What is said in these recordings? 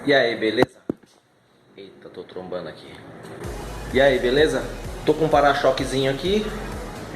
E aí, beleza? Eita, tô trombando aqui. E aí, beleza? Tô com um para-choquezinho aqui,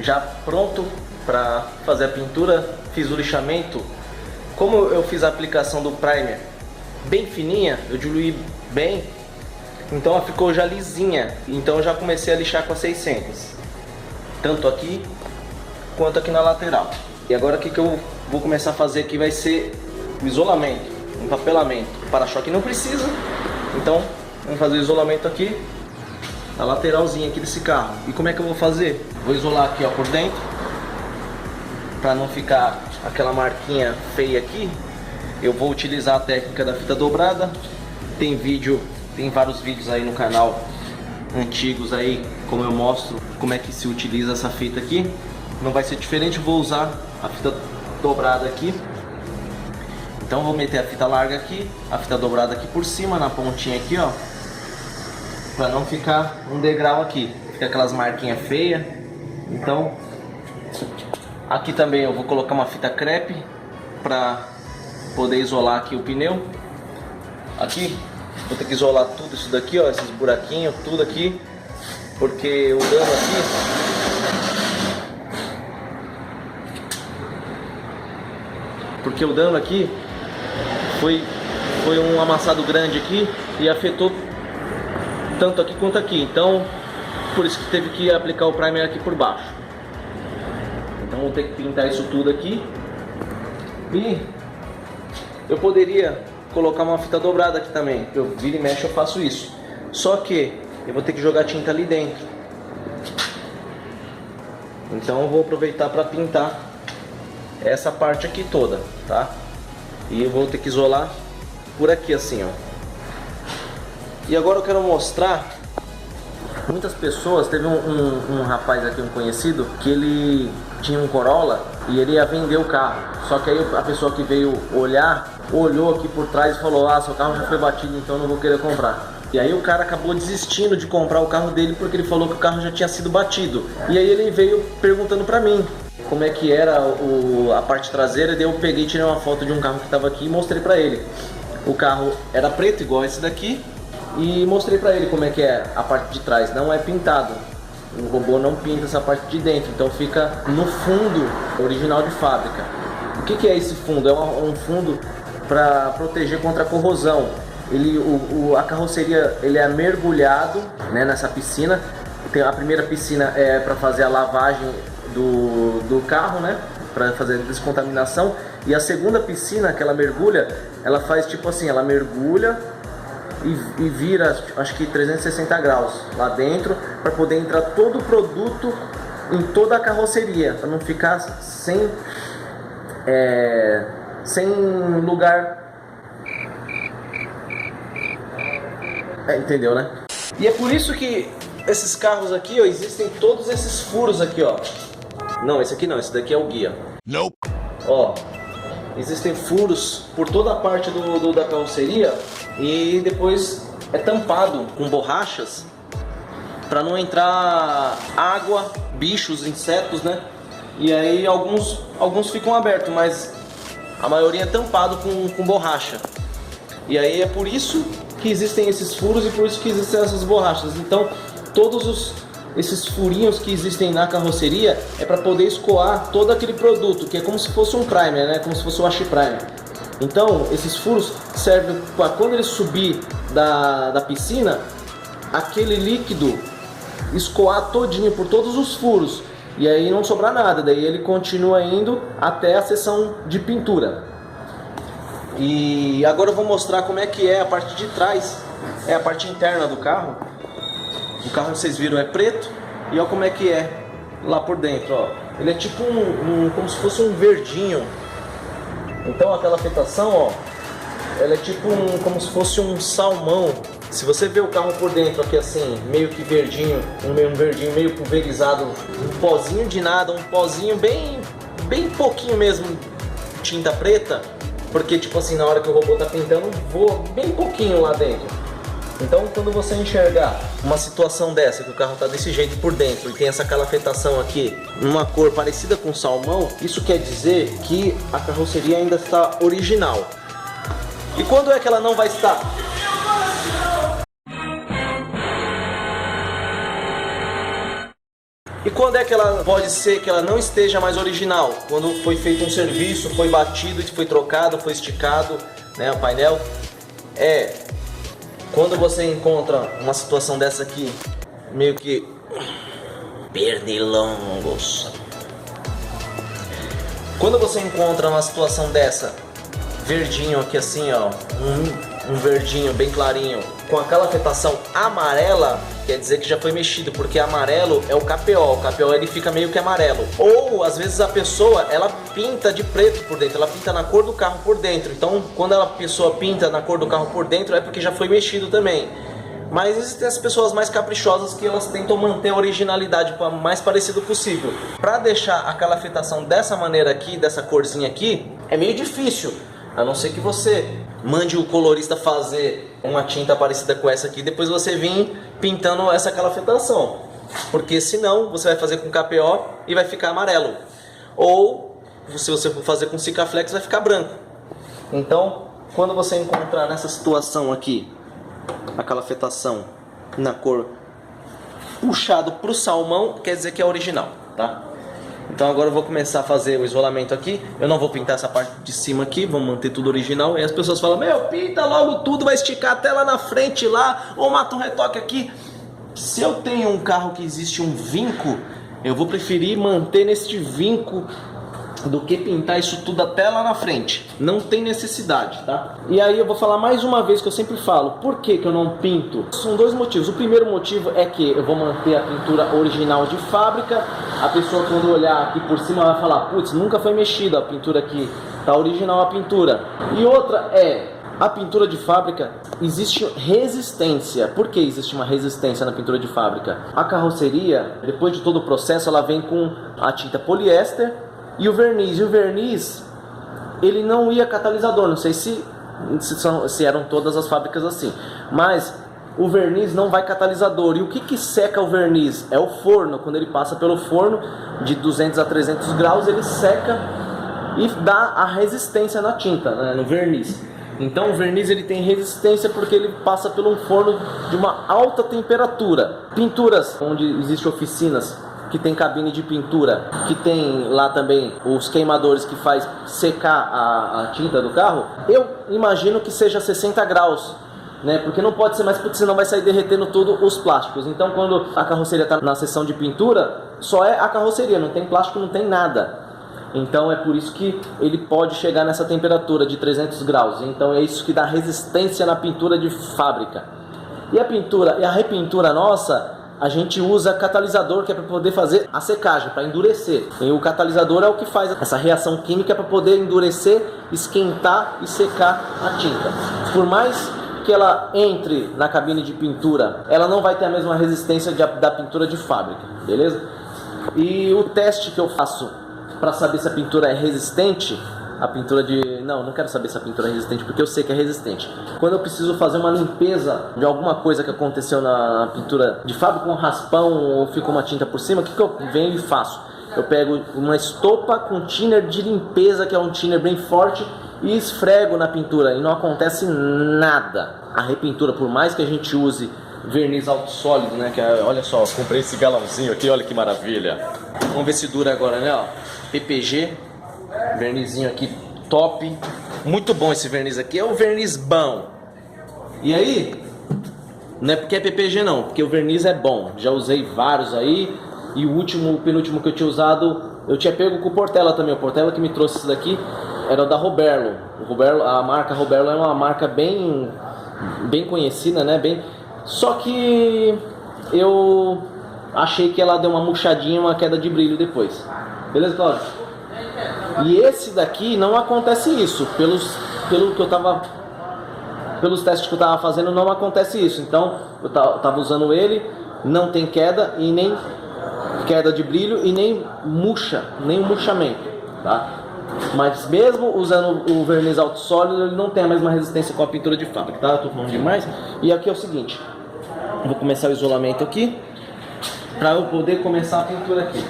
já pronto pra fazer a pintura. Fiz o lixamento. Como eu fiz a aplicação do primer bem fininha, eu diluí bem, então ela ficou já lisinha. Então eu já comecei a lixar com a 600, tanto aqui quanto aqui na lateral. E agora o que eu vou começar a fazer aqui vai ser o isolamento, empapelamento. O para-choque não precisa, então vamos fazer o isolamento aqui na lateralzinha aqui desse carro. E como é que eu vou fazer? Vou isolar aqui, ó, por dentro, para não ficar aquela marquinha feia aqui. Eu vou utilizar a técnica da fita dobrada. Tem vários vídeos aí no canal antigos aí, como eu mostro como é que se utiliza essa fita aqui. Não vai ser diferente, eu vou usar a fita dobrada aqui. Então vou meter a fita larga aqui, a fita dobrada aqui por cima, na pontinha aqui, ó, para não ficar um degrau aqui, fica aquelas marquinhas feias. Então aqui também eu vou colocar uma fita crepe para poder isolar aqui o pneu. Aqui vou ter que isolar tudo isso daqui, ó, esses buraquinhos, tudo aqui, porque o dano aqui, foi um amassado grande aqui e afetou tanto aqui quanto aqui. Então por isso que teve que aplicar o primer aqui por baixo. Então vou ter que pintar isso tudo aqui. E eu poderia colocar uma fita dobrada aqui também, eu vira e mexe eu faço isso. Só que eu vou ter que jogar tinta ali dentro. Então eu vou aproveitar para pintar essa parte aqui toda, tá? E eu vou ter que isolar por aqui assim, ó. E agora eu quero mostrar. Muitas pessoas, teve um rapaz aqui, um conhecido, que ele tinha um Corolla e ele ia vender o carro. Só que aí a pessoa que veio olhar, olhou aqui por trás e falou: ah, seu carro já foi batido, então eu não vou querer comprar. E aí o cara acabou desistindo de comprar o carro dele porque ele falou que o carro já tinha sido batido. E aí ele veio perguntando pra mim como é que era a parte traseira. E daí eu peguei, tirei uma foto de um carro que estava aqui e mostrei pra ele. O carro era preto igual esse daqui. E mostrei pra ele como é que é a parte de trás, não é pintado. O robô não pinta essa parte de dentro, então fica no fundo original de fábrica. O que é esse fundo? É um fundo para proteger contra a corrosão. A carroceria ele é mergulhado, né, nessa piscina. A primeira piscina é para fazer a lavagem do carro, né, para fazer a descontaminação. E a segunda piscina que ela mergulha, ela faz tipo assim, ela mergulha e vira, acho que 360 graus lá dentro, para poder entrar todo o produto em toda a carroceria, para não ficar sem lugar. Entendeu, né? E é por isso que esses carros aqui, ó, existem todos esses furos aqui, ó. Não, esse aqui não, esse daqui é o guia. Nope. Ó, existem furos por toda a parte da carroceria. E depois é tampado com borrachas para não entrar água, bichos, insetos, né? E aí alguns ficam abertos, mas a maioria é tampado com borracha. E aí é por isso que existem esses furos e por isso que existem essas borrachas. Então todos esses furinhos que existem na carroceria é para poder escoar todo aquele produto, que é como se fosse um primer, né? Como se fosse um wash primer. Então, esses furos servem para quando ele subir da piscina, aquele líquido escoar todinho por todos os furos. E aí não sobrar nada, daí ele continua indo até a seção de pintura. E agora eu vou mostrar como é que é a parte de trás, é a parte interna do carro. O carro, vocês viram, é preto, e olha como é que é lá por dentro, ó. Ele é tipo como se fosse um verdinho. Então aquela afetação, ó, ela é tipo como se fosse um salmão. Se você ver o carro por dentro aqui assim, meio que verdinho, um verdinho meio pulverizado, um pozinho de nada, um pozinho bem pouquinho mesmo, tinta preta, porque tipo assim, na hora que o robô tá pintando, voa bem pouquinho lá dentro. Então quando você enxergar uma situação dessa, que o carro tá desse jeito por dentro e tem essa calafetação aqui, numa cor parecida com salmão, isso quer dizer que a carroceria ainda está original. E quando é que ela não vai estar? E quando é que ela pode ser que ela não esteja mais original? Quando foi feito um serviço, foi batido, foi trocado, foi esticado, né, o painel. Quando você encontra uma situação dessa aqui, meio que pernilongos. Quando você encontra uma situação dessa, verdinho aqui assim, ó, um verdinho bem clarinho, com aquela afetação amarela, quer dizer que já foi mexido, porque amarelo é o KPO. O KPO ele fica meio que amarelo. Ou às vezes a pessoa ela pinta de preto por dentro, ela pinta na cor do carro por dentro. Então quando a pessoa pinta na cor do carro por dentro é porque já foi mexido também. Mas existem as pessoas mais caprichosas que elas tentam manter a originalidade o mais parecido possível. Para deixar aquela afetação dessa maneira aqui, dessa corzinha aqui, é meio difícil. A não ser que você mande o colorista fazer uma tinta parecida com essa aqui, depois você vir pintando aquela afetação. Porque senão você vai fazer com KPO e vai ficar amarelo. Ou se você for fazer com Sikaflex vai ficar branco. Então, quando você encontrar nessa situação aqui, aquela afetação na cor puxado para o salmão, quer dizer que é original, tá? Então agora eu vou começar a fazer o isolamento aqui. Eu não vou pintar essa parte de cima aqui, vamos manter tudo original. E as pessoas falam, meu, pinta logo tudo, vai esticar até lá na frente lá, ou mata um retoque aqui. Se eu tenho um carro que existe um vinco, eu vou preferir manter neste vinco do que pintar isso tudo até lá na frente. Não tem necessidade, tá? E aí eu vou falar mais uma vez que eu sempre falo, por que que eu não pinto? São dois motivos. O primeiro motivo é que eu vou manter a pintura original de fábrica. A pessoa quando olhar aqui por cima vai falar, putz, nunca foi mexida a pintura aqui, tá original a pintura. E outra a pintura de fábrica, existe resistência. Por que existe uma resistência na pintura de fábrica? A carroceria, depois de todo o processo, ela vem com a tinta poliéster e o verniz. E o verniz, ele não ia catalisador. Não sei se eram todas as fábricas assim. Mas o verniz não vai catalisador. E o que seca o verniz? É o forno. Quando ele passa pelo forno de 200 a 300 graus, ele seca e dá a resistência na tinta, né, no verniz. Então o verniz ele tem resistência porque ele passa por um forno de uma alta temperatura. Pinturas, onde existem oficinas que tem cabine de pintura, que tem lá também os queimadores que faz secar a tinta do carro, eu imagino que seja 60 graus, né? Porque não pode ser mais, porque senão vai sair derretendo tudo os plásticos. Então quando a carroceria está na seção de pintura, só é a carroceria, não tem plástico, não tem nada. Então é por isso que ele pode chegar nessa temperatura de 300 graus. Então é isso que dá resistência na pintura de fábrica. E a pintura, e a repintura nossa, a gente usa catalisador, que é para poder fazer a secagem, para endurecer. E o catalisador é o que faz essa reação química para poder endurecer, esquentar e secar a tinta. Por mais que ela entre na cabine de pintura, ela não vai ter a mesma resistência da pintura de fábrica, beleza? E o teste que eu faço para saber se a pintura é resistente, a pintura de... Não quero saber se a pintura é resistente, porque eu sei que é resistente. Quando eu preciso fazer uma limpeza de alguma coisa que aconteceu na pintura de fábrica, um raspão ou ficou uma tinta por cima, o que eu venho e faço? Eu pego uma estopa com thinner de limpeza, que é um thinner bem forte, e esfrego na pintura, e não acontece nada. A repintura, por mais que a gente use verniz alto sólido, né, que é, olha só, comprei esse galãozinho aqui, olha que maravilha. Vamos ver se dura agora, né, ó. PPG, vernizinho aqui top, muito bom esse verniz aqui, é o verniz bom. E aí, não é porque é PPG não, porque o verniz é bom, já usei vários aí, e o penúltimo que eu tinha usado, eu tinha pego com o Portela também. O Portela que me trouxe isso daqui era o da Roberlo. A marca Roberlo é uma marca bem conhecida, né, só que eu achei que ela deu uma murchadinha, uma queda de brilho depois. Beleza, Cláudio? E esse daqui não acontece isso. Pelos testes que eu tava fazendo, não acontece isso. Então, eu tava usando ele, não tem queda e nem queda de brilho e nem murcha, nem murchamento, tá? Mas mesmo usando o verniz alto sólido, ele não tem a mesma resistência com a pintura de fábrica, tá? Eu tô falando demais. E aqui é o seguinte, vou começar o isolamento aqui, para eu poder começar a pintura aqui,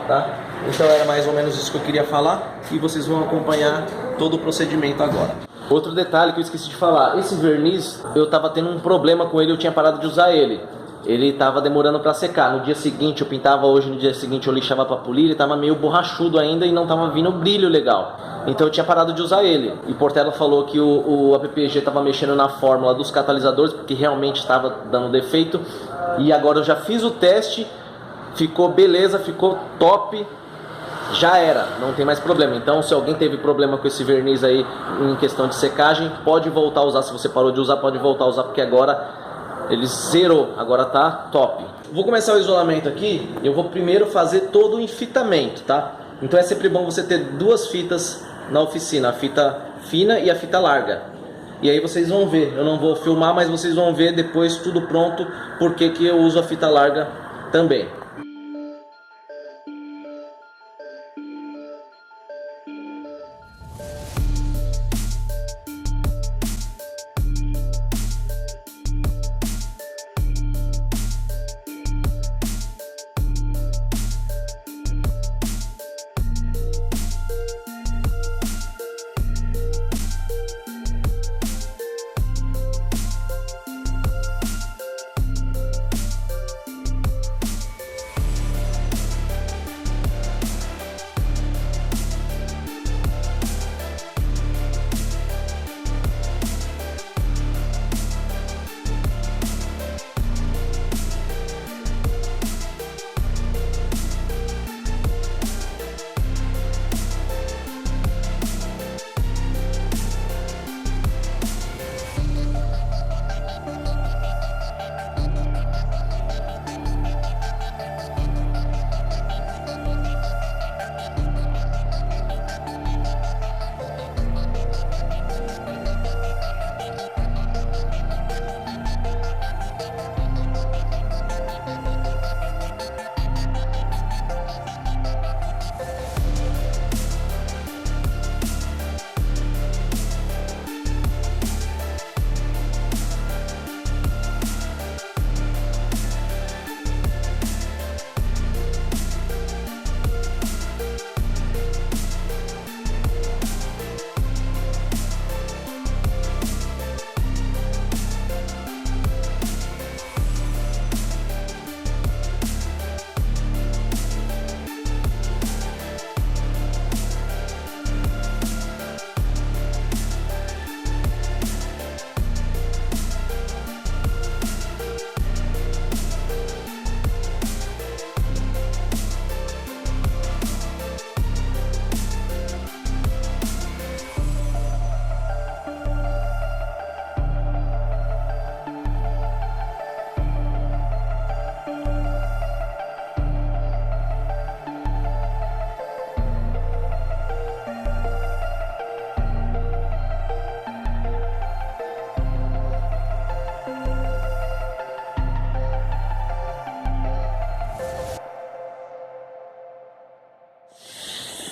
tá? Então era mais ou menos isso que eu queria falar, e vocês vão acompanhar todo o procedimento agora. Outro detalhe que eu esqueci de falar, esse verniz, eu tava tendo um problema com ele, eu tinha parado de usar ele. ele estava demorando para secar. No dia seguinte eu pintava, hoje no dia seguinte eu lixava para polir, ele estava meio borrachudo ainda e não estava vindo brilho legal. Então eu tinha parado de usar ele. E Portela falou que o APPG estava mexendo na fórmula dos catalisadores, porque realmente estava dando defeito. E agora eu já fiz o teste, ficou beleza, ficou top. Já era, não tem mais problema. Então se alguém teve problema com esse verniz aí em questão de secagem, pode voltar a usar. Se você parou de usar, pode voltar a usar, porque agora ele zerou, agora tá top. Vou começar o isolamento aqui. Eu vou primeiro fazer todo o enfitamento, tá? Então é sempre bom você ter duas fitas na oficina, a fita fina e a fita larga. E aí vocês vão ver, eu não vou filmar, mas vocês vão ver depois tudo pronto, porque que eu uso a fita larga também.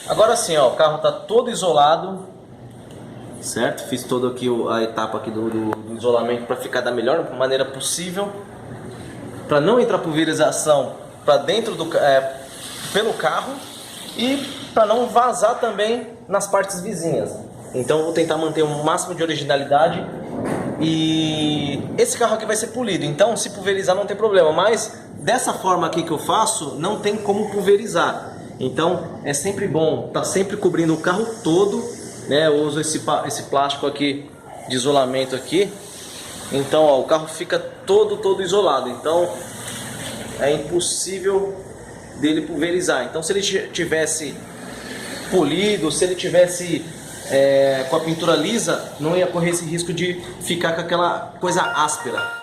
Agora sim, ó, o carro está todo isolado, certo? Fiz toda aqui a etapa aqui do isolamento para ficar da melhor maneira possível, para não entrar pulverização para dentro pelo carro e para não vazar também nas partes vizinhas. Então eu vou tentar manter o máximo de originalidade. E esse carro aqui vai ser polido, então se pulverizar não tem problema, mas dessa forma aqui que eu faço não tem como pulverizar. Então é sempre bom estar sempre cobrindo o carro todo, né? Eu uso esse plástico aqui de isolamento aqui. Então ó, o carro fica todo isolado, então é impossível dele pulverizar. Então se ele tivesse polido, se ele tivesse com a pintura lisa, não ia correr esse risco de ficar com aquela coisa áspera.